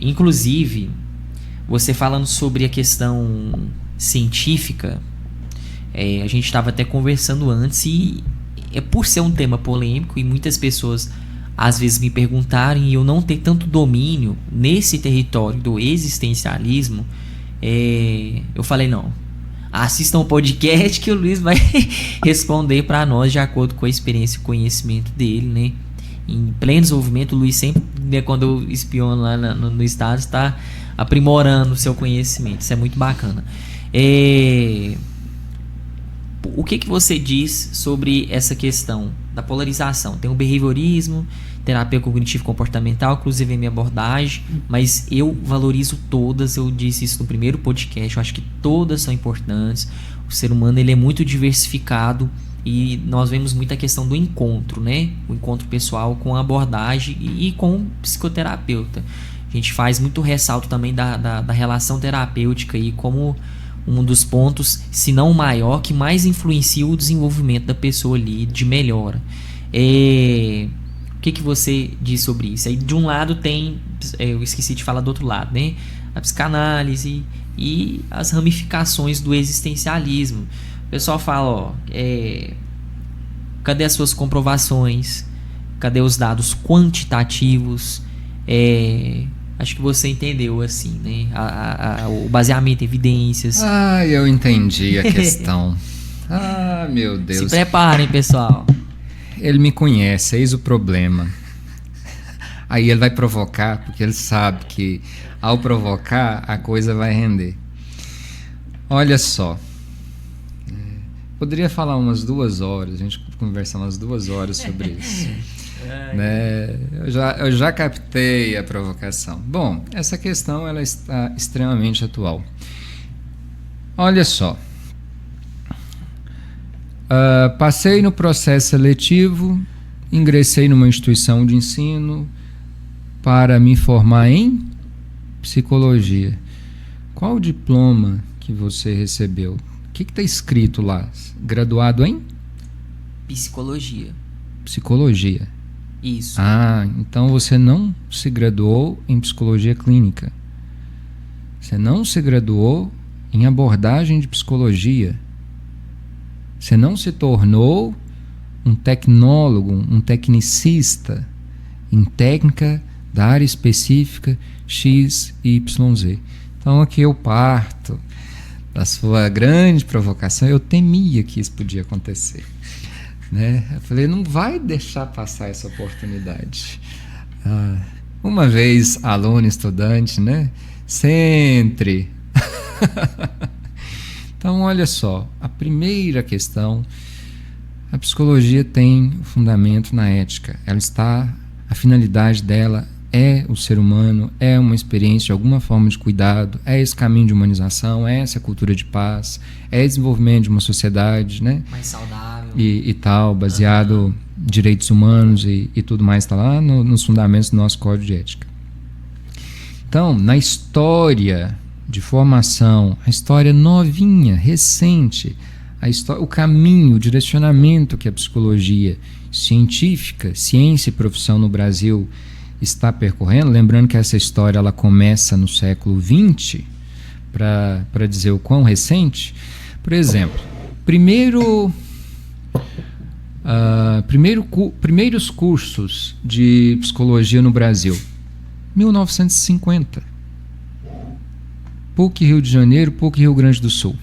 Inclusive, você falando sobre a questão científica, a gente estava até conversando antes e por ser um tema polêmico e muitas pessoas às vezes me perguntarem e eu não ter tanto domínio nesse território do existencialismo, eu falei, não, assistam o podcast que o Luiz vai responder para nós de acordo com a experiência e conhecimento dele, né? Em pleno desenvolvimento, o Luiz sempre, né, quando eu espiono lá no estado, está aprimorando o seu conhecimento. Isso é muito bacana. O que você diz sobre essa questão da polarização? Tem o behaviorismo, terapia cognitivo-comportamental, inclusive a minha abordagem, mas eu valorizo todas, eu disse isso no primeiro podcast, eu acho que todas são importantes. O ser humano ele é muito diversificado e nós vemos muita questão do encontro, né? O encontro pessoal com a abordagem e com o psicoterapeuta. A gente faz muito ressalto também da relação terapêutica aí como um dos pontos, se não o maior, que mais influencia o desenvolvimento da pessoa ali, de melhora. O que você diz sobre isso? Aí de um lado tem, eu esqueci de falar do outro lado, né? A psicanálise e as ramificações do existencialismo. O pessoal fala, cadê as suas comprovações? Cadê os dados quantitativos? Acho que você entendeu, assim, né? O baseamento em evidências. Eu entendi a questão. Meu Deus. Se preparem, pessoal. Ele me conhece, eis o problema. Aí ele vai provocar, porque ele sabe que ao provocar a coisa vai render. Olha só. Poderia falar umas 2 horas, a gente conversar umas 2 horas sobre isso. Né? Eu já captei a provocação. Bom, essa questão ela está extremamente atual. Olha só. Passei no processo seletivo, ingressei numa instituição de ensino para me formar em psicologia. Qual o diploma que você recebeu? O que está escrito lá? Graduado em? Psicologia. Psicologia. Isso. Então você não se graduou em psicologia clínica. Você não se graduou em abordagem de psicologia. Você não se tornou um tecnólogo, um tecnicista em técnica da área específica X, Y, Z. Então aqui eu parto da sua grande provocação. Eu temia que isso podia acontecer. Né? Eu falei, não vai deixar passar essa oportunidade. Uma vez aluno, estudante, né? Sempre. Então, olha só, a primeira questão, a psicologia tem fundamento na ética. A finalidade dela é o ser humano, é uma experiência de alguma forma de cuidado, é esse caminho de humanização, é essa cultura de paz, é desenvolvimento de uma sociedade, né? Mais saudável. E tal, baseado em direitos humanos e tudo mais, está lá nos fundamentos do nosso código de ética. Então, na história de formação, a história novinha, recente, o caminho, o direcionamento que a psicologia científica, ciência e profissão no Brasil está percorrendo, lembrando que essa história ela começa no século XX, para dizer o quão recente. Por exemplo, primeiros cursos de psicologia no Brasil, 1950. PUC Rio de Janeiro, PUC Rio Grande do Sul.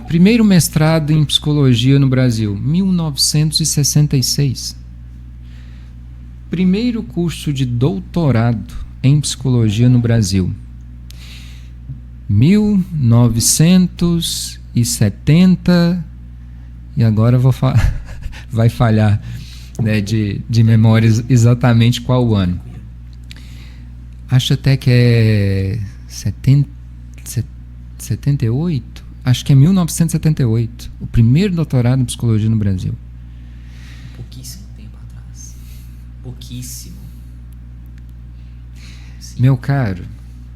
Primeiro mestrado em psicologia no Brasil, 1966. Primeiro curso de doutorado em psicologia no Brasil, 1970, e agora vai falhar, né, de memórias exatamente qual o ano. Acho até que é 78, acho que é 1978, o primeiro doutorado em psicologia no Brasil. Pouquíssimo tempo atrás. Pouquíssimo. Sim. Meu caro,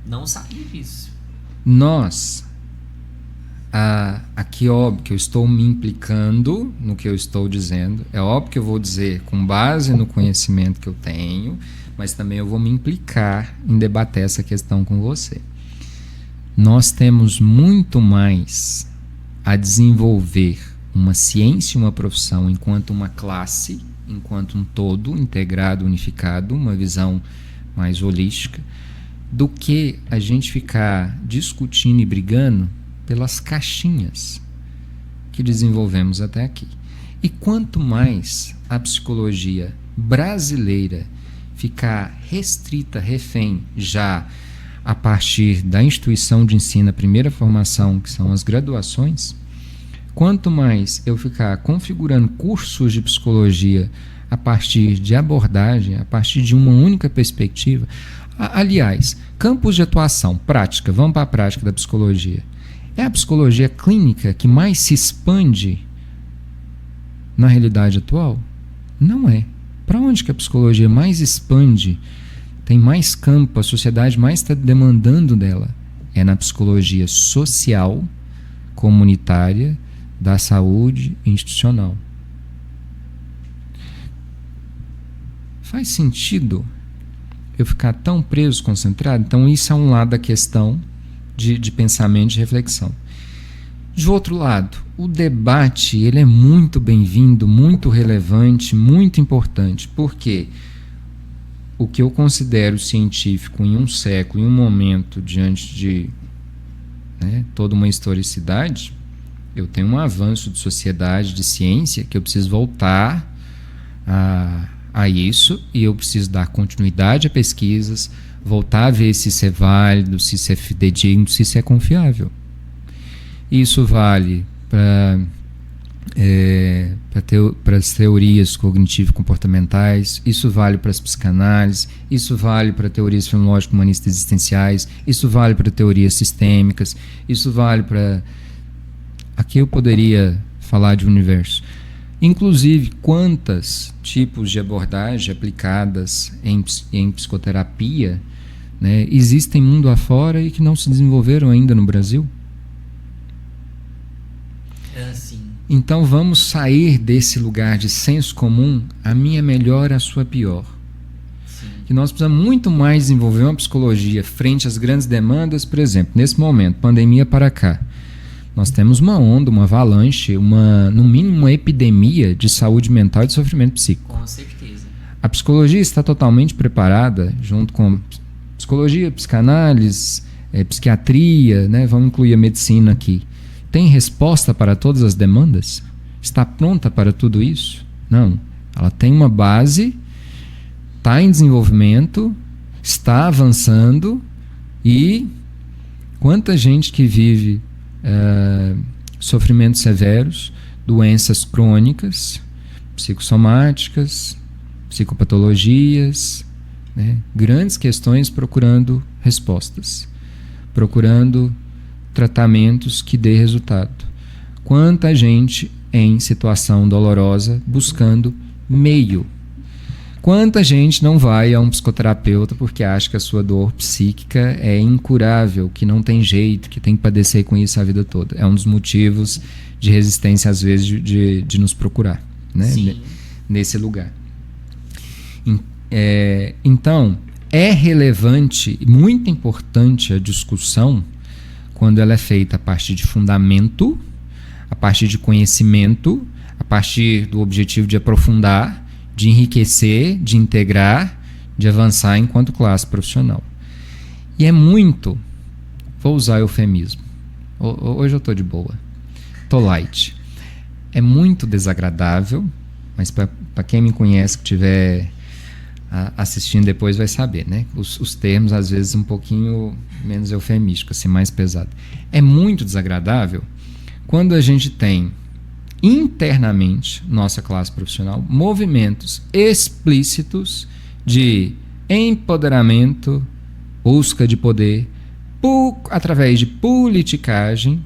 não sabia disso. Nós, aqui óbvio que eu estou me implicando no que eu estou dizendo, é óbvio que eu vou dizer com base no conhecimento que eu tenho, mas também eu vou me implicar em debater essa questão com você. Nós temos muito mais a desenvolver uma ciência e uma profissão enquanto uma classe, enquanto um todo integrado, unificado, uma visão mais holística, do que a gente ficar discutindo e brigando pelas caixinhas que desenvolvemos até aqui. E quanto mais a psicologia brasileira ficar restrita, refém, já a partir da instituição de ensino, a primeira formação, que são as graduações, quanto mais eu ficar configurando cursos de psicologia a partir de abordagem, a partir de uma única perspectiva. Aliás, campos de atuação, prática, vamos para a prática da psicologia. É a psicologia clínica que mais se expande na realidade atual? Não é. Para onde que a psicologia mais expande, tem mais campo, a sociedade mais está demandando dela? É na psicologia social, comunitária, da saúde institucional. Faz sentido eu ficar tão preso, concentrado? Então isso é um lado da questão de pensamento, de reflexão. De outro lado, o debate ele é muito bem-vindo, muito relevante, muito importante, porque o que eu considero científico em um século, em um momento, diante de toda uma historicidade, eu tenho um avanço de sociedade, de ciência, que eu preciso voltar a isso, e eu preciso dar continuidade a pesquisas, voltar a ver se isso é válido, se isso é fidedigno, se isso é confiável. Isso vale para as teorias cognitivo-comportamentais, isso vale para as psicanálises, isso vale para teorias fenomenológico-humanistas existenciais, isso vale para teorias sistêmicas, isso vale para... Aqui eu poderia falar de universo. Inclusive, quantos tipos de abordagem aplicadas em psicoterapia, né, existem mundo afora e que não se desenvolveram ainda no Brasil? Então vamos sair desse lugar de senso comum, a minha é melhor, a sua é pior. Sim. Que nós precisamos muito mais desenvolver uma psicologia frente às grandes demandas. Por exemplo, nesse momento, pandemia para cá, nós temos uma onda, uma avalanche, no mínimo uma epidemia de saúde mental e de sofrimento psíquico. Com certeza. A psicologia está totalmente preparada, junto com psicologia, psicanálise, psiquiatria, né? Vamos incluir a medicina aqui. Tem resposta para todas as demandas? Está pronta para tudo isso? Não. Ela tem uma base, está em desenvolvimento, está avançando, e quanta gente que vive sofrimentos severos, doenças crônicas, psicossomáticas, psicopatologias, né? Grandes questões procurando respostas, procurando tratamentos que dê resultado. Quanta gente em situação dolorosa buscando meio. Quanta gente não vai a um psicoterapeuta porque acha que a sua dor psíquica é incurável, que não tem jeito, que tem que padecer com isso a vida toda. É um dos motivos de resistência, às vezes, de nos procurar, né? Nesse lugar. Então, é relevante e muito importante a discussão quando ela é feita a partir de fundamento, a partir de conhecimento, a partir do objetivo de aprofundar, de enriquecer, de integrar, de avançar enquanto classe profissional. E é muito, vou usar eufemismo, hoje eu estou de boa, estou light, é muito desagradável, mas para quem me conhece, que estiver assistindo depois vai saber, né? Os termos às vezes um pouquinho menos eufemísticos, assim, mais pesado. É muito desagradável quando a gente tem internamente, nossa classe profissional, movimentos explícitos de empoderamento, busca de poder, através de politicagem,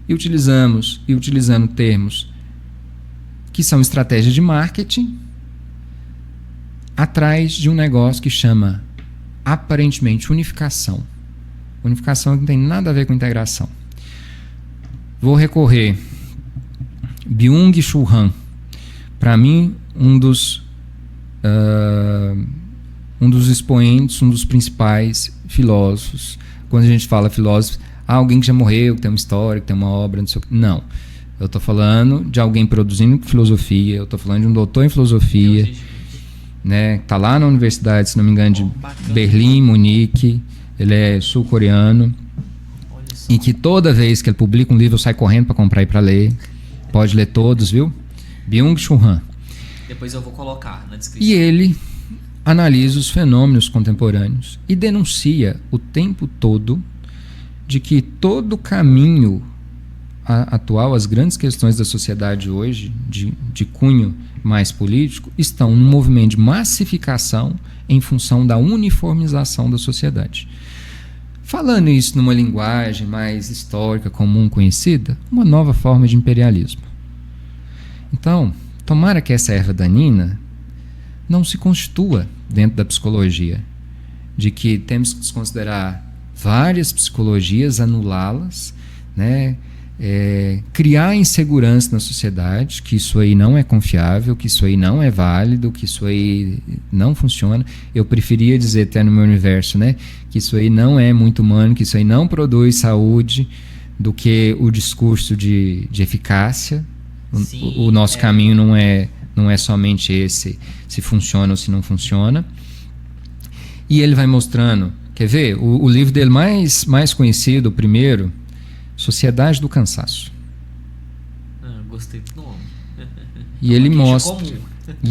e utilizando termos que são estratégias de marketing, atrás de um negócio que chama, aparentemente, unificação. Unificação não tem nada a ver com integração. Vou recorrer Byung-Chul Han, para mim um dos um dos expoentes, um dos principais filósofos. Quando a gente fala filósofo, alguém que já morreu, que tem uma história, que tem uma obra, não sei o que. Não. Eu estou falando de alguém produzindo filosofia, eu estou falando de um doutor em filosofia, né, que está lá na universidade, se não me engano, de Berlim, Munique. Ele é sul-coreano. E que toda vez que ele publica um livro, eu saio correndo para comprar e para ler. Pode ler todos, viu? Byung-Chul Han. Depois eu vou colocar na descrição. E ele analisa os fenômenos contemporâneos e denuncia o tempo todo de que todo o caminho atual, as grandes questões da sociedade hoje, de cunho mais político, estão no movimento de massificação em função da uniformização da sociedade. Falando isso numa linguagem mais histórica, comum, conhecida, uma nova forma de imperialismo. Então, tomara que essa erva daninha não se constitua dentro da psicologia, de que temos que desconsiderar várias psicologias, anulá-las, né? Criar insegurança na sociedade, que isso aí não é confiável, que isso aí não é válido, que isso aí não funciona. Eu preferia dizer até no meu universo, né, que isso aí não é muito humano, que isso aí não produz saúde, do que o discurso de eficácia. Sim, o nosso caminho não é somente esse, se funciona ou se não funciona. E ele vai mostrando, quer ver, o livro dele mais conhecido, o primeiro, Sociedade do Cansaço. Gostei do nome. E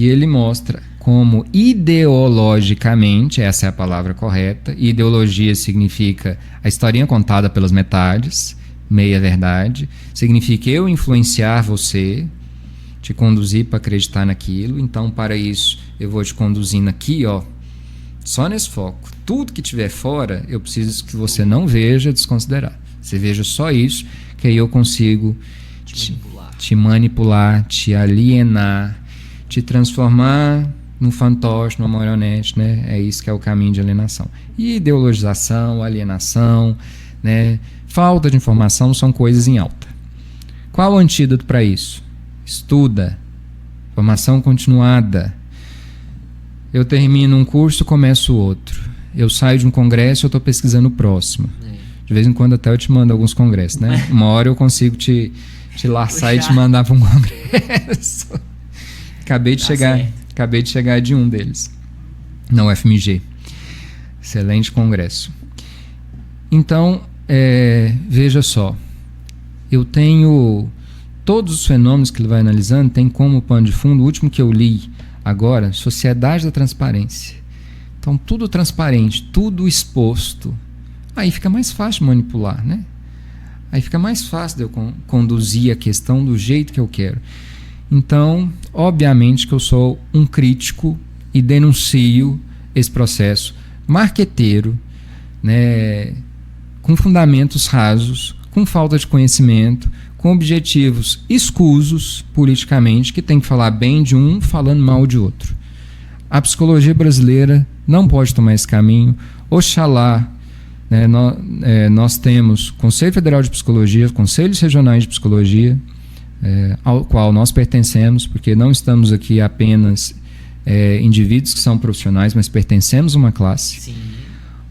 ele mostra como ideologicamente, essa é a palavra correta, ideologia significa a historinha contada pelas metades, meia verdade, significa eu influenciar você, te conduzir para acreditar naquilo. Então, para isso, eu vou te conduzindo aqui, ó, só nesse foco. Tudo que tiver fora, eu preciso que você não veja, desconsiderar. Você veja só isso, que aí eu consigo te manipular, te alienar, te transformar num fantoche, numa marionete, né? É isso que é o caminho de alienação. E ideologização, alienação, né? Falta de informação são coisas em alta. Qual o antídoto para isso? Estuda. Formação continuada. Eu termino um curso, começo outro. Eu saio de um congresso, eu estou pesquisando o próximo. De vez em quando até eu te mando alguns congressos, né? Uma hora eu consigo te laçar e te mandar para um congresso. Acabei de chegar de um deles, na UFMG. Excelente congresso. Então, veja só. Eu tenho todos os fenômenos que ele vai analisando, tem como pano de fundo, o último que eu li agora, Sociedade da Transparência. Então, tudo transparente, tudo exposto. Aí fica mais fácil de manipular, né? Aí fica mais fácil de eu conduzir a questão do jeito que eu quero. Então, obviamente que eu sou um crítico e denuncio esse processo marqueteiro, né, com fundamentos rasos, com falta de conhecimento, com objetivos escusos politicamente, que tem que falar bem de um falando mal de outro. A psicologia brasileira não pode tomar esse caminho. Oxalá, né, nós temos Conselho Federal de Psicologia, Conselhos Regionais de Psicologia, ao qual nós pertencemos, porque não estamos aqui apenas indivíduos que são profissionais, mas pertencemos a uma classe. Sim.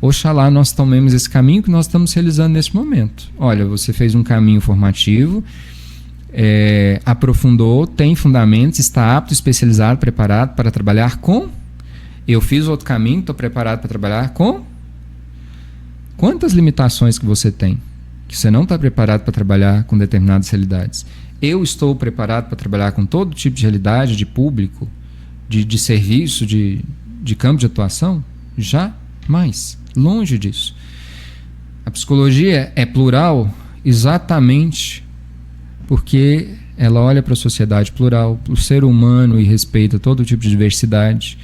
Oxalá nós tomemos esse caminho que nós estamos realizando nesse momento. Olha, você fez um caminho formativo, aprofundou, tem fundamentos, está apto, especializado, preparado para trabalhar com. Eu fiz outro caminho, estou preparado para trabalhar com. Quantas limitações que você tem? Que você não está preparado para trabalhar com determinadas realidades. Eu estou preparado para trabalhar com todo tipo de realidade, de público, de serviço, de campo de atuação? Jamais. Longe disso. A psicologia é plural exatamente porque ela olha para a sociedade plural, para o ser humano e respeita todo tipo de diversidade.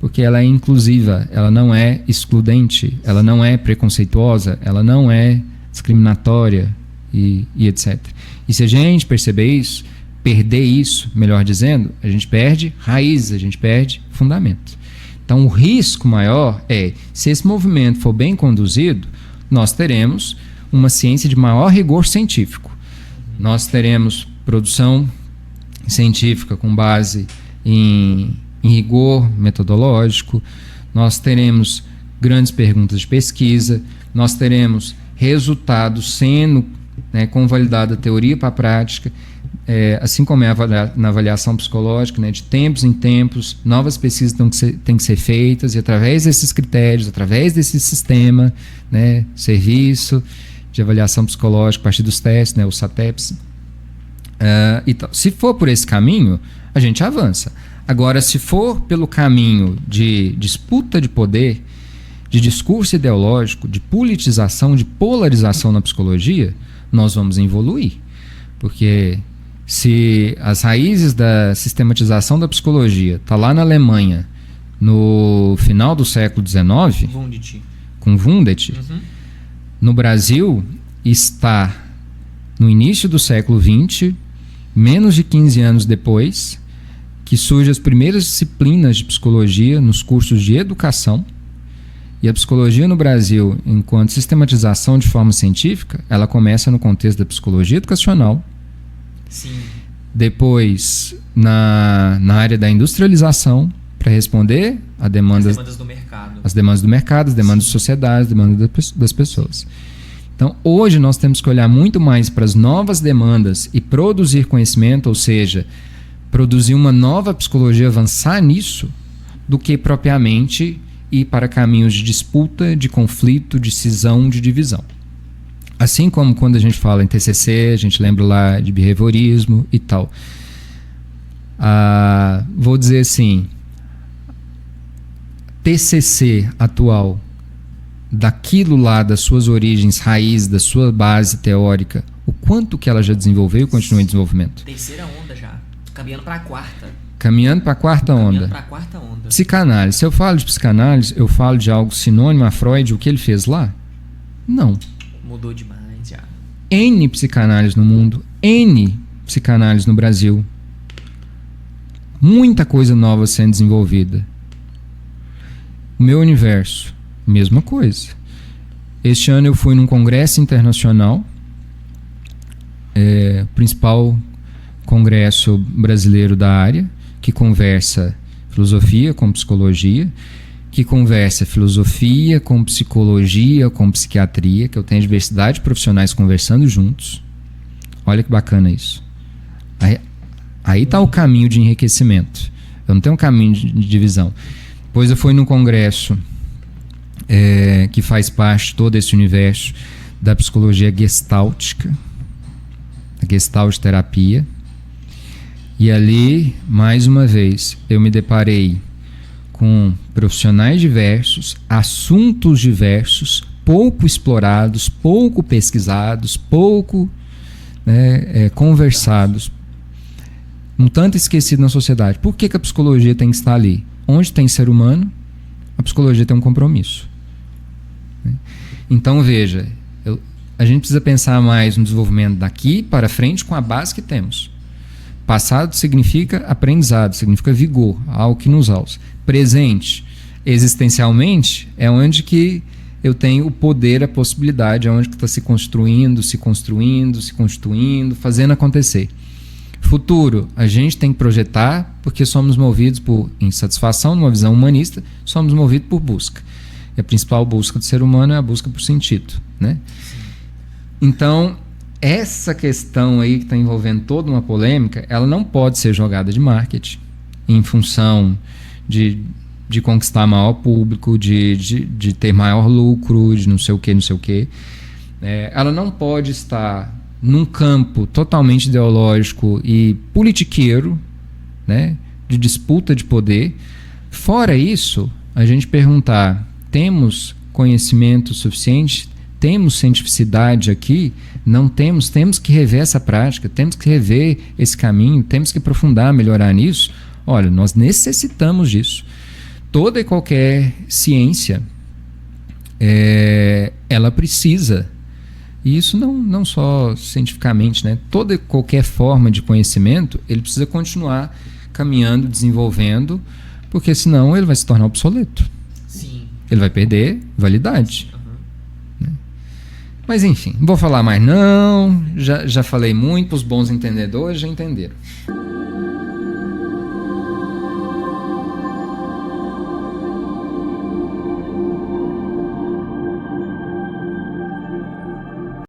Porque ela é inclusiva, ela não é excludente, ela não é preconceituosa, ela não é discriminatória e etc. E se a gente perceber isso, perder isso, melhor dizendo, a gente perde raízes, a gente perde fundamento. Então o risco maior é, se esse movimento for bem conduzido, nós teremos uma ciência de maior rigor científico. Nós teremos produção científica com base em rigor metodológico, nós teremos grandes perguntas de pesquisa, nós teremos resultados sendo, né, convalidada a teoria para a prática, assim como é na avaliação psicológica, né, de tempos em tempos, novas pesquisas têm que ser feitas, e através desses critérios, através desse sistema, né, serviço de avaliação psicológica, a partir dos testes, né, o SATEPS, e tal. Se for por esse caminho, a gente avança. Agora, se for pelo caminho de disputa de poder, de discurso ideológico, de politização, de polarização na psicologia, nós vamos evoluir. Porque se as raízes da sistematização da psicologia está lá na Alemanha, no final do século XIX, com Wundt, no Brasil está no início do século XX, menos de 15 anos depois, que surgem as primeiras disciplinas de psicologia nos cursos de educação. E a psicologia no Brasil, enquanto sistematização de forma científica, ela começa no contexto da psicologia educacional. Sim. Depois, na área da industrialização, para responder a demandas do mercado. As demandas do mercado, as demandas da sociedade, as demandas das pessoas. Então, hoje nós temos que olhar muito mais para as novas demandas e produzir conhecimento, ou seja, produzir uma nova psicologia, avançar nisso, do que propriamente ir para caminhos de disputa, de conflito, de cisão, de divisão. Assim como quando a gente fala em TCC, a gente lembra lá de behaviorismo e tal. Vou dizer assim, TCC atual, daquilo lá, das suas origens, raízes, da sua base teórica, o quanto que ela já desenvolveu e continua em desenvolvimento? Terceira onda já, caminhando para a quarta. Caminhando para a quarta onda. Psicanálise. Se eu falo de psicanálise, eu falo de algo sinônimo a Freud, o que ele fez lá? Não. Mudou demais já. N psicanálise no mundo, N psicanálise no Brasil. Muita coisa nova sendo desenvolvida. O meu universo, mesma coisa. Este ano eu fui num congresso internacional, principal congresso brasileiro da área, que conversa filosofia com psicologia, que conversa filosofia com psicologia, com psiquiatria, que eu tenho diversidade de profissionais conversando juntos. Olha que bacana isso. Aí está o caminho de enriquecimento. Eu não tenho um caminho de divisão. Depois eu fui num congresso que faz parte de todo esse universo da psicologia gestáltica, a gestalt terapia. E ali, mais uma vez, eu me deparei com profissionais diversos, assuntos diversos, pouco explorados, pouco pesquisados, pouco conversados, um tanto esquecido na sociedade. Por que a psicologia tem que estar ali? Onde tem ser humano, a psicologia tem um compromisso. Então, veja, a gente precisa pensar mais no desenvolvimento daqui para frente com a base que temos. Passado significa aprendizado, significa vigor, algo que nos alça. Presente, existencialmente, é onde que eu tenho o poder, a possibilidade, é onde que está se constituindo, fazendo acontecer. Futuro, a gente tem que projetar, porque somos movidos por insatisfação, numa visão humanista, somos movidos por busca. E a principal busca do ser humano é a busca por sentido, né? Então, essa questão aí que está envolvendo toda uma polêmica, ela não pode ser jogada de marketing em função de conquistar maior público, de ter maior lucro, de não sei o que. Ela não pode estar num campo totalmente ideológico e politiqueiro, né, de disputa de poder. Fora isso, a gente perguntar, temos conhecimento suficiente? Temos cientificidade aqui? Não temos? Temos que rever essa prática, temos que rever esse caminho, temos que aprofundar, melhorar nisso. Olha, nós necessitamos disso. Toda e qualquer ciência, ela precisa, e isso não só cientificamente, né? Toda e qualquer forma de conhecimento, ele precisa continuar caminhando, desenvolvendo, porque senão ele vai se tornar obsoleto. Sim. Ele vai perder validade. Mas enfim, não vou falar mais não, já falei muito, os bons entendedores já entenderam.